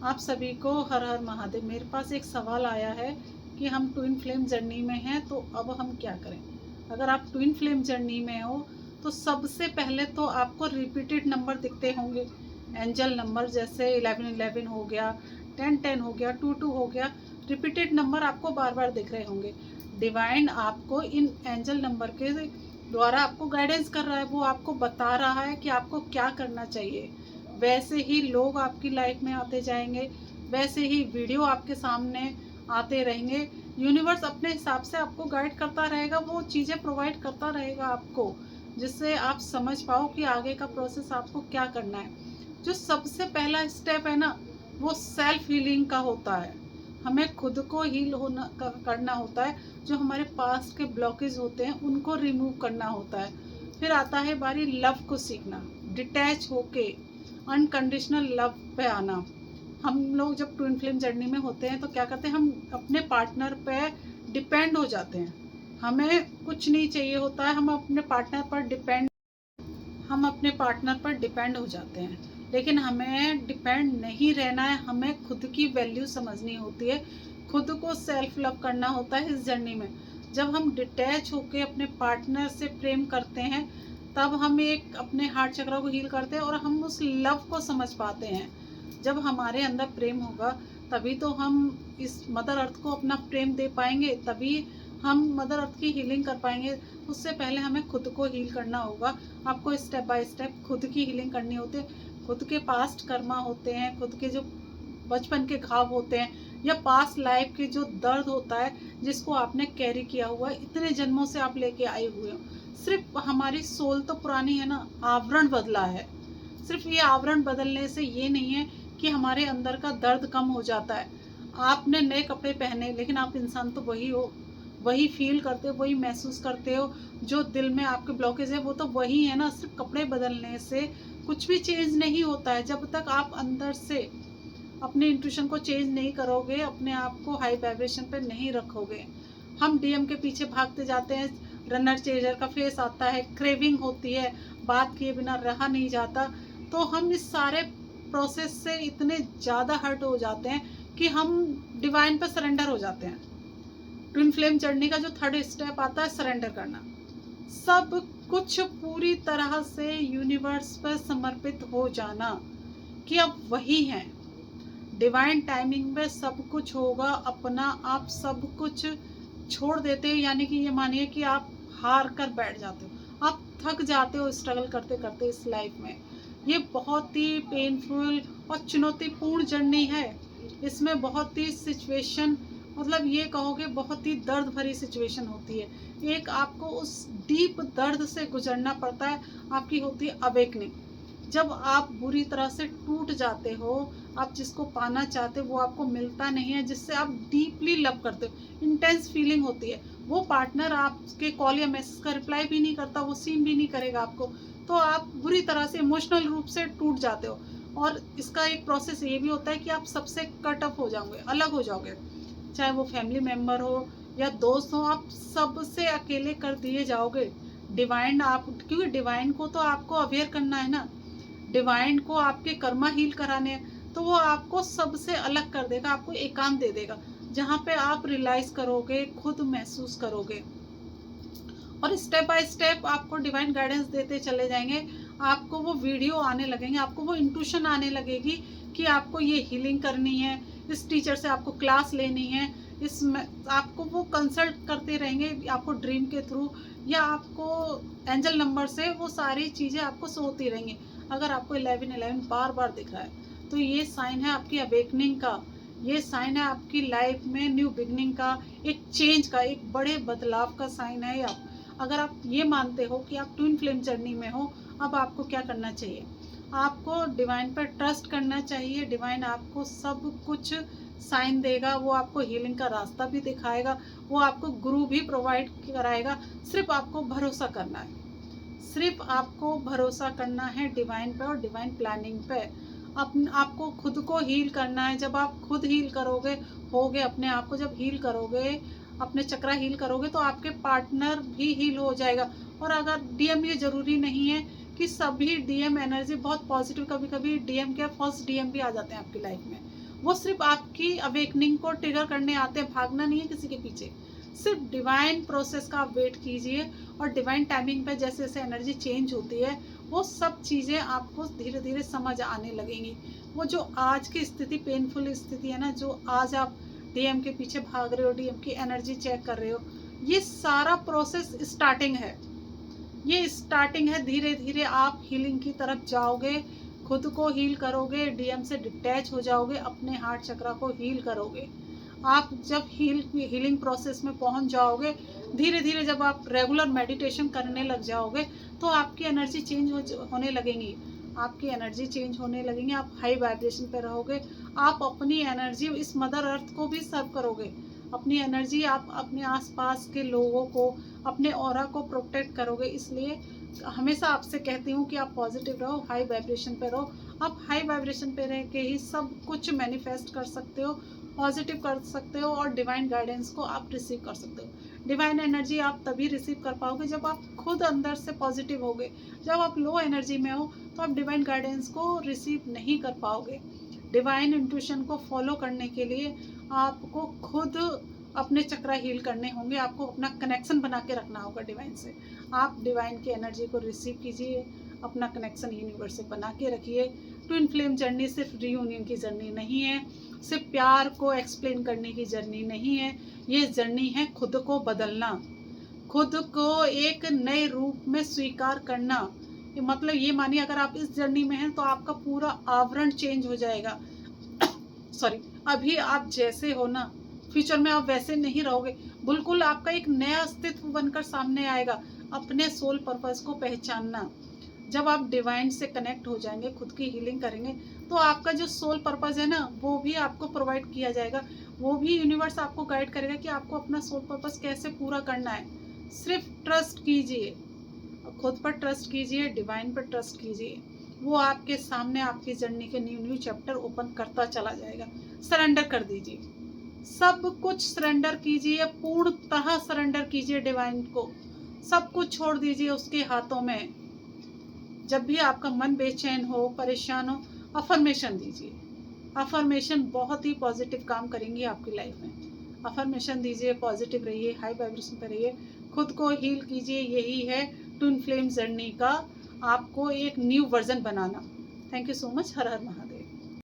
आप सभी को हर हर महादेव। मेरे पास एक सवाल आया है कि हम ट्विन फ्लेम जर्नी में हैं तो अब हम क्या करें। अगर आप ट्विन फ्लेम जर्नी में हो तो सबसे पहले तो आपको रिपीटेड नंबर दिखते होंगे। एंजल नंबर जैसे 1111 हो गया, 1010 हो गया, 22 हो गया। रिपीटेड नंबर आपको बार बार दिख रहे होंगे। डिवाइन आपको इन एंजल नंबर के द्वारा आपको गाइडेंस कर रहा है। वो आपको बता रहा है कि आपको क्या करना चाहिए। वैसे ही लोग आपकी लाइफ में आते जाएंगे, वैसे ही वीडियो आपके सामने आते रहेंगे। यूनिवर्स अपने हिसाब से आपको गाइड करता रहेगा, वो चीज़ें प्रोवाइड करता रहेगा आपको, जिससे आप समझ पाओ कि आगे का प्रोसेस आपको क्या करना है। जो सबसे पहला स्टेप है ना, वो सेल्फ हीलिंग का होता है। हमें खुद को हील होना करना होता है। जो हमारे पास के ब्लॉकेज होते हैं उनको रिमूव करना होता है। फिर आता है बारी लव को सीखना, डिटैच होके अनकंडीशनल लव पे आना। हम लोग जब ट्विन फ्लेम जर्नी में होते हैं तो क्या करते हैं, हम अपने पार्टनर पे डिपेंड हो जाते हैं। हमें कुछ नहीं चाहिए होता है, हम अपने पार्टनर पर डिपेंड हो जाते हैं। लेकिन हमें डिपेंड नहीं रहना है, हमें खुद की वैल्यू समझनी होती है, खुद को सेल्फ लव करना होता है इस जर्नी में। जब हम डिटैच होकर अपने पार्टनर से प्रेम करते हैं तब हम एक अपने हार्ट चक्र को हील करते हैं और हम उस लव को समझ पाते हैं। जब हमारे अंदर प्रेम होगा तभी तो हम इस मदर अर्थ को अपना प्रेम दे पाएंगे, तभी हम मदर अर्थ की हीलिंग कर पाएंगे। उससे पहले हमें खुद को हील करना होगा। आपको स्टेप बाय स्टेप खुद की हीलिंग करनी होती है। खुद के पास्ट कर्मा होते हैं, खुद के जो बचपन के घाव होते हैं, या पास्ट लाइफ के जो दर्द होता है जिसको आपने कैरी किया हुआ है, इतने जन्मों से आप लेके आए हुए हो। सिर्फ हमारी सोल तो पुरानी है ना, आवरण बदला है। सिर्फ ये आवरण बदलने से ये नहीं है कि हमारे अंदर का दर्द कम हो जाता है। आपने नए कपड़े पहने लेकिन आप इंसान तो वही हो, वही फील करते हो, वही महसूस करते हो। जो दिल में आपके ब्लॉकेज है वो तो वही है ना। सिर्फ कपड़े बदलने से कुछ भी चेंज नहीं होता है। जब तक आप अंदर से अपने इंट्यूशन को चेंज नहीं करोगे, अपने आप को हाई वाइब्रेशन पे नहीं रखोगे। हम डीएम के पीछे भागते जाते हैं, रनर चेजर का फेस आता है, क्रेविंग होती है, बात किए बिना रहा नहीं जाता। तो हम इस सारे प्रोसेस से इतने ज़्यादा हर्ट हो जाते हैं कि हम डिवाइन पर सरेंडर हो जाते हैं। ट्विन फ्लेम जर्नी का जो थर्ड स्टेप आता है, सरेंडर करना। सब कुछ पूरी तरह से यूनिवर्स पर समर्पित हो जाना कि अब वही हैं। डिवाइन टाइमिंग में सब कुछ होगा, अपना आप सब कुछ छोड़ देते हो। यानी कि ये मानिए कि आप हार कर बैठ जाते हो, आप थक जाते हो स्ट्रगल करते करते इस लाइफ में। ये बहुत ही पेनफुल और चुनौतीपूर्ण जर्नी है। इसमें बहुत ही सिचुएशन, मतलब ये कहोगे बहुत ही दर्द भरी सिचुएशन होती है। एक आपको उस डीप दर्द से गुजरना पड़ता है। आपकी होती है अवेकनिंग। जब आप बुरी तरह से टूट जाते हो, आप जिसको पाना चाहते हो वो आपको मिलता नहीं है, जिससे आप डीपली लव करते हो, इंटेंस फीलिंग होती है। वो पार्टनर आपके कॉल या मैसेज का रिप्लाई भी नहीं करता, वो सीन भी नहीं करेगा आपको, तो आप बुरी तरह से इमोशनल रूप से टूट जाते हो। और इसका एक प्रोसेस ये भी होता है कि आप सबसे कट ऑफ हो जाओगे, अलग हो जाओगे। चाहे वो फैमिली मेम्बर हो या दोस्त हो, आप सबसे अकेले कर दिए जाओगे। डिवाइन आप, क्योंकि डिवाइन को तो आपको अवेयर करना है ना, डिवाइन को आपके कर्मा हील कराने हैं, तो वो आपको सबसे अलग कर देगा, आपको एकांत दे देगा जहाँ पे आप रियलाइज करोगे, खुद महसूस करोगे। और स्टेप बाय स्टेप आपको डिवाइन गाइडेंस देते चले जाएंगे। आपको वो वीडियो आने लगेंगे, आपको वो इंट्यूशन आने लगेगी कि आपको ये हीलिंग करनी है, इस टीचर से आपको क्लास लेनी है, इसमें आपको वो कंसल्ट करते रहेंगे आपको ड्रीम के थ्रू, या आपको एंजल नंबर से वो सारी चीज़ें आपको शो होती रहेंगी। अगर आपको 1111 बार बार दिख रहा है तो ये साइन है आपकी अवेकनिंग का, ये साइन है आपकी लाइफ में न्यू बिगनिंग का, एक चेंज का, एक बड़े बदलाव का साइन है। आप अगर आप ये मानते हो कि आप ट्विन फ्लेम जर्नी में हो, अब आपको क्या करना चाहिए, आपको डिवाइन पर ट्रस्ट करना चाहिए। डिवाइन आपको सब कुछ साइन देगा, वो आपको हीलिंग का रास्ता भी दिखाएगा, वो आपको गुरु भी प्रोवाइड कराएगा। सिर्फ आपको भरोसा करना है, सिर्फ आपको भरोसा करना है डिवाइन पे और डिवाइन प्लानिंग पे। आपको खुद को हील करना है। जब आप खुद हील करोगे, होगे अपने आप को जब हील करोगे, अपने चक्रा हील करोगे, तो आपके पार्टनर भी हील हो जाएगा। और अगर डीएम, ये ज़रूरी नहीं है कि सभी डीएम एनर्जी बहुत पॉजिटिव, कभी कभी डीएम के फर्स्ट डीएम भी आ जाते हैं आपकी लाइफ में, वो सिर्फ आपकी अवेकनिंग को ट्रिगर करने आते हैं, भागना नहीं है किसी के पीछे। सिर्फ डिवाइन प्रोसेस का आप वेट कीजिए और डिवाइन टाइमिंग पे जैसे जैसे एनर्जी चेंज होती है वो सब चीज़ें आपको धीरे धीरे समझ आने लगेंगी। वो जो आज की स्थिति पेनफुल स्थिति है ना, जो आज आप डीएम के पीछे भाग रहे हो, डीएम की एनर्जी चेक कर रहे हो, ये सारा प्रोसेस स्टार्टिंग है। ये स्टार्टिंग है। धीरे धीरे आप हीलिंग की तरफ जाओगे, खुद को हील करोगे, डीएम से डिटैच हो जाओगे, अपने हार्ट चक्रा को हील करोगे। आप जब हीलिंग प्रोसेस में पहुंच जाओगे, धीरे धीरे जब आप रेगुलर मेडिटेशन करने लग जाओगे तो आपकी एनर्जी चेंज होने लगेंगी। आपकी एनर्जी चेंज होने लगेंगी, आप हाई वाइब्रेशन पे रहोगे। आप अपनी एनर्जी इस मदर अर्थ को भी सर्व करोगे। अपनी एनर्जी आप अपने आसपास के लोगों को, अपने ऑरा को प्रोटेक्ट करोगे। इसलिए हमेशा आपसे कहती हूँ कि आप पॉजिटिव रहो, हाई वाइब्रेशन पे रहो। आप हाई वाइब्रेशन पे रह के ही सब कुछ मैनिफेस्ट कर सकते हो, पॉजिटिव कर सकते हो और डिवाइन गाइडेंस को आप रिसीव कर सकते हो। डिवाइन एनर्जी आप तभी रिसीव कर पाओगे जब आप खुद अंदर से पॉजिटिव होगे। जब आप लो एनर्जी में हो तो आप डिवाइन गाइडेंस को रिसीव नहीं कर पाओगे। डिवाइन इंट्यूशन को फॉलो करने के लिए आपको खुद अपने चक्रा हील करने होंगे। आपको अपना कनेक्शन बना के रखना होगा डिवाइन से। आप डिवाइन की एनर्जी को रिसीव कीजिए, अपना कनेक्शन यूनिवर्स से बना के रखिए। ट्विन फ्लेम जर्नी सिर्फ रीयूनियन की जर्नी नहीं है, सिर्फ प्यार को एक्सप्लेन करने की जर्नी नहीं है। ये जर्नी है खुद को बदलना, खुद को एक नए रूप में स्वीकार करना। मतलब ये मानिए अगर आप इस जर्नी में हैं तो आपका पूरा आवरण चेंज हो जाएगा। सॉरी, अभी आप जैसे हो ना, फ्यूचर में आप वैसे नहीं रहोगे। बिल्कुल आपका एक नया अस्तित्व बनकर सामने आएगा। अपने सोल पर्पस को पहचानना। जब आप डिवाइन से कनेक्ट हो जाएंगे, खुद की हीलिंग करेंगे, तो आपका जो सोल पर्पस है ना वो भी आपको प्रोवाइड किया जाएगा। वो भी यूनिवर्स आपको गाइड करेगा कि आपको अपना सोल पर्पस कैसे पूरा करना है। सिर्फ ट्रस्ट कीजिए, खुद पर ट्रस्ट कीजिए, डिवाइन पर ट्रस्ट कीजिए। वो आपके सामने आपकी जर्नी के न्यू न्यू चैप्टर ओपन करता चला जाएगा। सरेंडर कर दीजिए, सब कुछ सरेंडर कीजिए, पूर्णतः सरेंडर कीजिए डिवाइन को। सब कुछ छोड़ दीजिए उसके हाथों में। जब भी आपका मन बेचैन हो, परेशान हो, अफर्मेशन दीजिए। अफर्मेशन बहुत ही पॉजिटिव काम करेंगी आपकी लाइफ में। अफर्मेशन दीजिए, पॉजिटिव रहिए, हाई वाइब्रेशन पे रहिए, खुद को हील कीजिए। यही है ट्विन फ्लेम जर्नी का आपको एक new version banana. Thank you so much. Her her Mahadev.